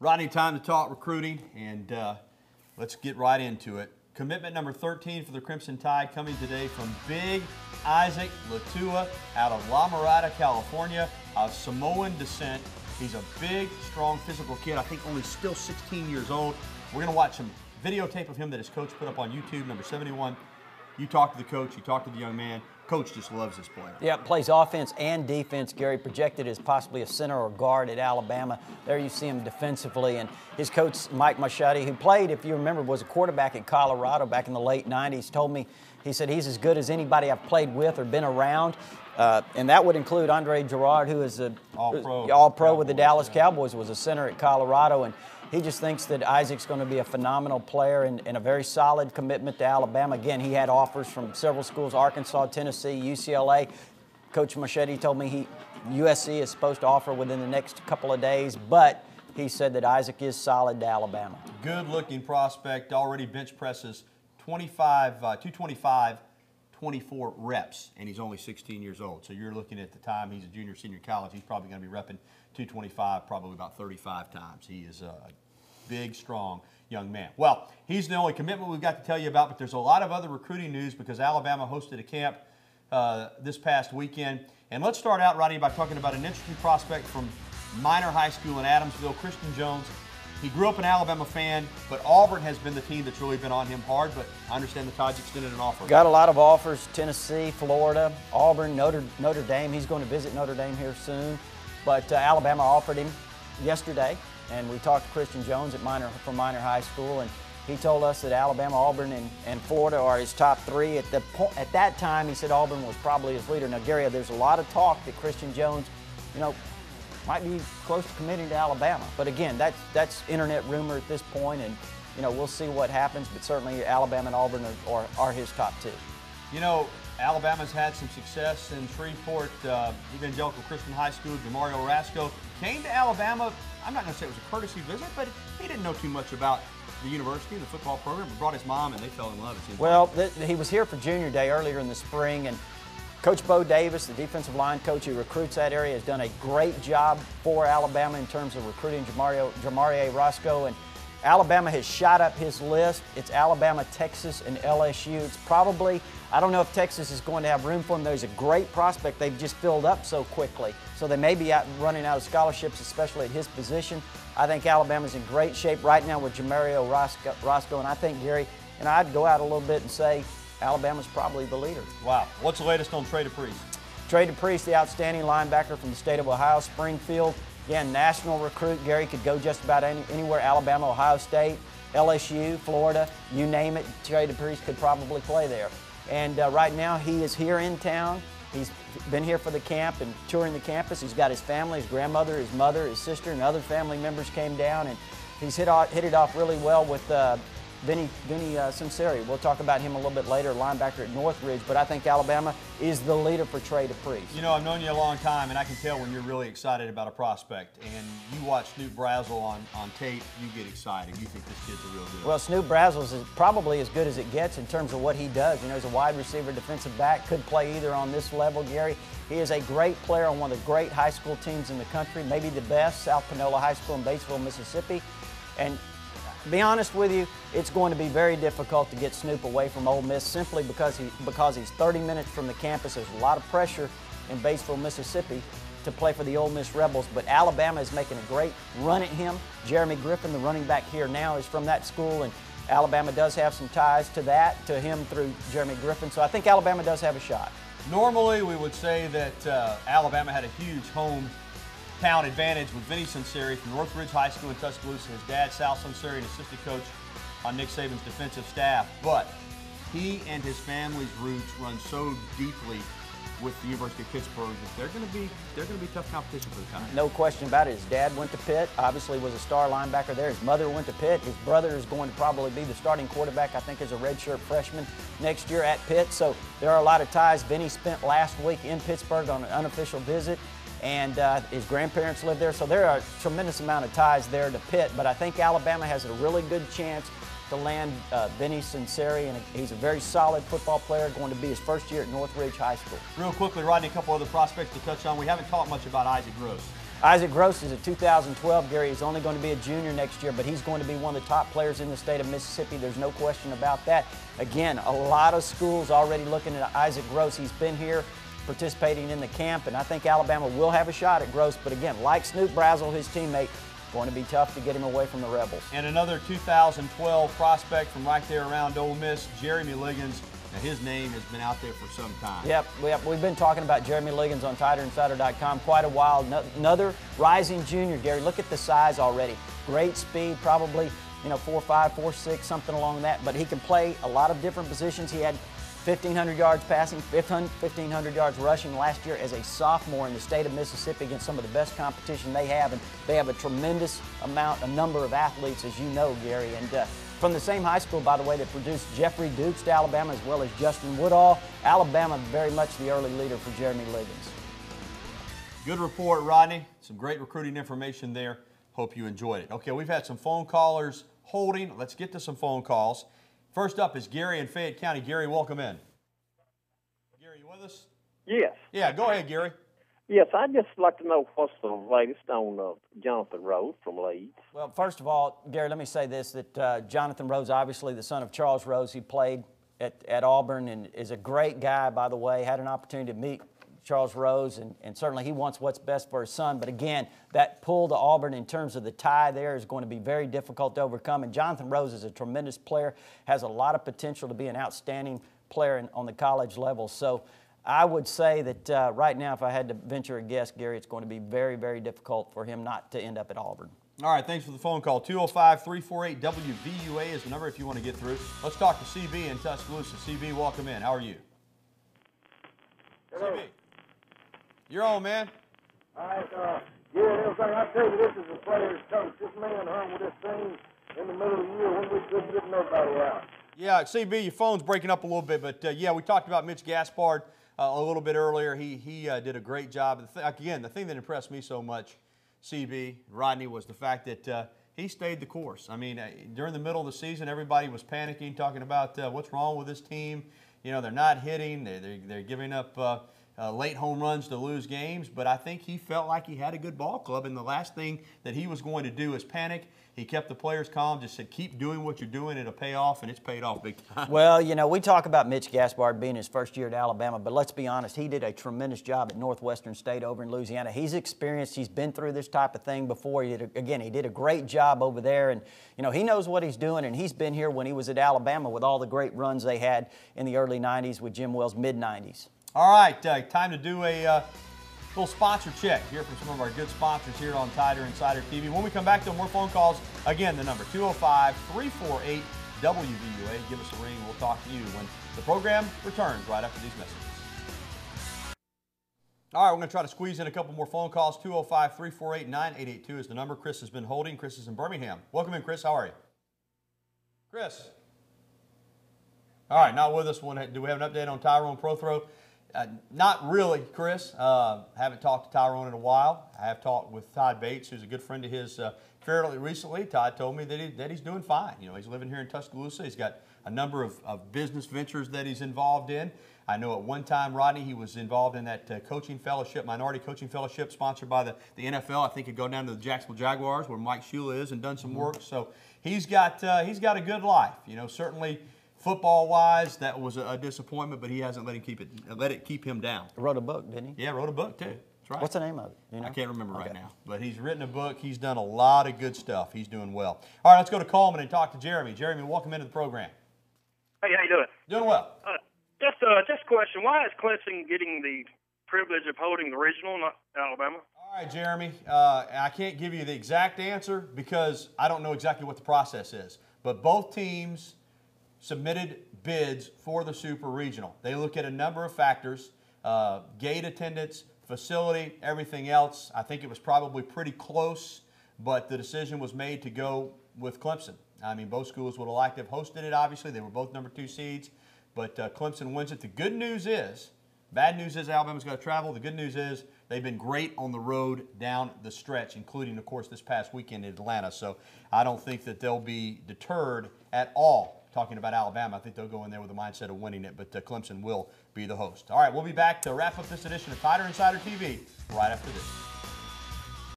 Rodney, time to talk recruiting, and let's get right into it. Commitment number 13 for the Crimson Tide coming today from Big Isaac Latua out of La Mirada, California, of Samoan descent. He's a big, strong, physical kid. I think only still 16 years old. We're going to watch some videotape of him that his coach put up on YouTube, number 71. You talk to the coach, you talk to the young man. Coach just loves this player. Yeah, plays offense and defense. Gary projected as possibly a center or guard at Alabama. There you see him defensively. And his coach, Mike Machete, who played, if you remember, was a quarterback at Colorado back in the late 90s, told me, he said he's as good as anybody I've played with or been around. And that would include Andre Gerard, who is an all-pro with the Dallas Cowboys, was a center at Colorado. And he just thinks that Isaac's going to be a phenomenal player and a very solid commitment to Alabama. Again, he had offers from several schools, Arkansas, Tennessee, UCLA. Coach Machete told me USC is supposed to offer within the next couple of days, but he said that Isaac is solid to Alabama. Good-looking prospect, already bench presses 225, 24 reps, and he's only 16 years old. So you're looking at the time he's a junior, senior college, he's probably going to be repping 225 probably about 35 times. He is a big, strong young man. Well, he's the only commitment we've got to tell you about, but there's a lot of other recruiting news because Alabama hosted a camp this past weekend. And let's start out, Rodney, by talking about an interesting prospect from Minor High School in Adamsville, Christian Jones. He grew up an Alabama fan, but Auburn has been the team that's really been on him hard, but I understand the Tide's extended an offer. Got a lot of offers, Tennessee, Florida, Auburn, Notre Dame. He's going to visit Notre Dame here soon. But Alabama offered him yesterday, and we talked to Christian Jones from Minor High School, and he told us that Alabama, Auburn, and Florida are his top three. At that time, he said Auburn was probably his leader. Now, Gary, there's a lot of talk that Christian Jones, might be close to committing to Alabama. But again, that's internet rumor at this point, and we'll see what happens. But certainly, Alabama and Auburn are his top two. Alabama's had some success in Shreveport. Evangelical Christian High School, Jamario Rasco came to Alabama. I'm not going to say it was a courtesy visit, but he didn't know too much about the university and the football program. He brought his mom, and they fell in love. Well, he was here for Junior Day earlier in the spring, and Coach Bo Davis, the defensive line coach who recruits that area, has done a great job for Alabama in terms of recruiting Jamario Rasco. And Alabama has shot up his list. It's Alabama, Texas, and LSU. It's probably, I don't know if Texas is going to have room for him. There's a great prospect. They've just filled up so quickly. So they may be running out of scholarships, especially at his position. I think Alabama's in great shape right now with Jamario Rasco. And I think, Gary, I'd go out a little bit and say Alabama's probably the leader. Wow. What's the latest on Trey DePriest? Trey DePriest, the outstanding linebacker from the state of Ohio, Springfield. Again, national recruit. Gary could go just about anywhere, Alabama, Ohio State, LSU, Florida, you name it. Trey DePriest could probably play there. And right now he is here in town. He's been here for the camp and touring the campus. He's got his family, his grandmother, his mother, his sister, and other family members came down. And he's hit it off really well with Vinny Sinceri. We'll talk about him a little bit later, linebacker at Northridge, but I think Alabama is the leader for Trey DePriest. I've known you a long time, and I can tell when you're really excited about a prospect. And you watch Snoop Brazel on tape, you get excited. You think this kid's a real deal. Well, Snoop Brazel is probably as good as it gets in terms of what he does. He's a wide receiver, defensive back, could play either on this level, Gary. He is a great player on one of the great high school teams in the country, maybe the best, South Panola High School in Batesville, Mississippi. And to be honest with you, it's going to be very difficult to get Snoop away from Ole Miss simply because he's 30 minutes from the campus. There's a lot of pressure in Batesville, Mississippi to play for the Ole Miss Rebels, but Alabama is making a great run at him. Jeremy Griffin, the running back here now, is from that school, and Alabama does have some ties to him through Jeremy Griffin, so I think Alabama does have a shot. Normally, we would say that Alabama had a huge home town advantage with Vinny Sinceri from Northridge High School in Tuscaloosa. His dad, Sal Sinceri, an assistant coach on Nick Saban's defensive staff. But he and his family's roots run so deeply with the University of Pittsburgh that they're going to be tough competition for the Tide. No question about it. His dad went to Pitt, obviously was a star linebacker there. His mother went to Pitt. His brother is going to probably be the starting quarterback, I think, as a redshirt freshman next year at Pitt. So there are a lot of ties. Vinny spent last week in Pittsburgh on an unofficial visit, and his grandparents live there. So there are a tremendous amount of ties there to Pitt, but I think Alabama has a really good chance to land Vinny Sinceri, and he's a very solid football player, going to be his first year at Northridge High School. Real quickly, Rodney, a couple other prospects to touch on. We haven't talked much about Isaac Gross. Isaac Gross is a 2012, Gary. He's only going to be a junior next year, but he's going to be one of the top players in the state of Mississippi. There's no question about that. Again, a lot of schools already looking at Isaac Gross. He's been here participating in the camp, and I think Alabama will have a shot at Gross. But again, like Snoop Brazel, his teammate, going to be tough to get him away from the Rebels. And another 2012 prospect from right there around Ole Miss, Jeremy Liggins. Now, his name has been out there for some time. Yep, we've been talking about Jeremy Liggins on TiderInsider.com quite a while. Another rising junior, Gary. Look at the size already. Great speed, probably 4.5, 4.6, something along that. But he can play a lot of different positions. He had 1,500 yards passing, 1,500 yards rushing last year as a sophomore in the state of Mississippi against some of the best competition they have. And they have a tremendous number of athletes, as you know, Gary. And from the same high school, by the way, that produced Jeffrey Dukes to Alabama, as well as Justin Woodall. Alabama very much the early leader for Jeremy Liggins. Good report, Rodney. Some great recruiting information there. Hope you enjoyed it. Okay, we've had some phone callers holding. Let's get to some phone calls. First up is Gary in Fayette County. Gary, welcome in. Gary, you with us? Yes. Yeah, go ahead, Gary. Yes, I'd just like to know what's the latest on Jonathan Rhodes from Leeds. Well, first of all, Gary, let me say this, that Jonathan Rhodes, obviously the son of Charles Rhodes, he played at Auburn and is a great guy, by the way. Had an opportunity to meet Charles Rhodes, and certainly he wants what's best for his son. But again, that pull to Auburn in terms of the tie there is going to be very difficult to overcome. And Jonathan Rhodes is a tremendous player, has a lot of potential to be an outstanding player on the college level. So I would say that right now, if I had to venture a guess, Gary, it's going to be very, very difficult for him not to end up at Auburn. All right, thanks for the phone call. 205-348-WVUA is the number if you want to get through. Let's talk to CB in Tuscaloosa. CB, welcome in. How are you? Hello. CB, you're on, man. All right, everything I tell you, this is a player's coach. This man hung with this thing in the middle of the year when we couldn't get nobody out. Yeah, CB, your phone's breaking up a little bit, but yeah, we talked about Mitch Gaspard a little bit earlier. He did a great job. Again, the thing that impressed me so much, CB, Rodney, was the fact that he stayed the course. I mean, during the middle of the season, everybody was panicking, talking about what's wrong with this team. You know, they're not hitting. They're giving up late home runs to lose games. But I think he felt like he had a good ball club, and the last thing that he was going to do is panic. He kept the players calm, just said, keep doing what you're doing, it'll pay off, and it's paid off big time. Well, you know, we talk about Mitch Gaspard being his first year at Alabama, but let's be honest, he did a tremendous job at Northwestern State over in Louisiana. He's experienced, he's been through this type of thing before. He did a great job over there, and, you know, he knows what he's doing, and he's been here when he was at Alabama with all the great runs they had in the early 90s with Jim Wells, mid-90s. All right, time to do a little sponsor check here from some of our good sponsors here on Tider Insider TV. When we come back to more phone calls, again, the number 205-348-WVUA. Give us a ring. We'll talk to you when the program returns right after these messages. All right, we're going to try to squeeze in a couple more phone calls. 205-348-9882 is the number. Chris has been holding. Chris is in Birmingham. Welcome in, Chris. How are you? Chris. All right, not with us. Do we have an update on Tyrone Prothro? Not really, Chris. Haven't talked to Tyrone in a while. I have talked with Todd Bates, who's a good friend of his, fairly recently. Todd told me that he's doing fine. You know, he's living here in Tuscaloosa. He's got a number of business ventures that he's involved in. I know at one time, Rodney, he was involved in that coaching fellowship, minority coaching fellowship sponsored by the NFL. I think he'd go down to the Jacksonville Jaguars, where Mike Shula is, and done some work. So he's got a good life. You know, certainly. Football-wise, that was a disappointment, but he hasn't let it keep him down. He wrote a book, didn't he? Yeah, wrote a book too. That's right. What's the name of it? You know? I can't remember right now, but he's written a book. He's done a lot of good stuff. He's doing well. All right, let's go to Coleman and talk to Jeremy. Jeremy, welcome into the program. Hey, how you doing? Doing well. Just a question. Why is Clemson getting the privilege of holding the regional, not Alabama? All right, Jeremy. I can't give you the exact answer because I don't know exactly what the process is. But both teams submitted bids for the Super Regional. They look at a number of factors, gate attendance, facility, everything else. I think it was probably pretty close, but the decision was made to go with Clemson. I mean, both schools would have liked to have hosted it, obviously. They were both number 2 seeds, but Clemson wins it. The good news is, bad news is Alabama's got to travel. The good news is they've been great on the road down the stretch, including, of course, this past weekend in Atlanta. So I don't think that they'll be deterred at all. Talking about Alabama, I think they'll go in there with the mindset of winning it, but Clemson will be the host. All right, we'll be back to wrap up this edition of Tider Insider TV right after this.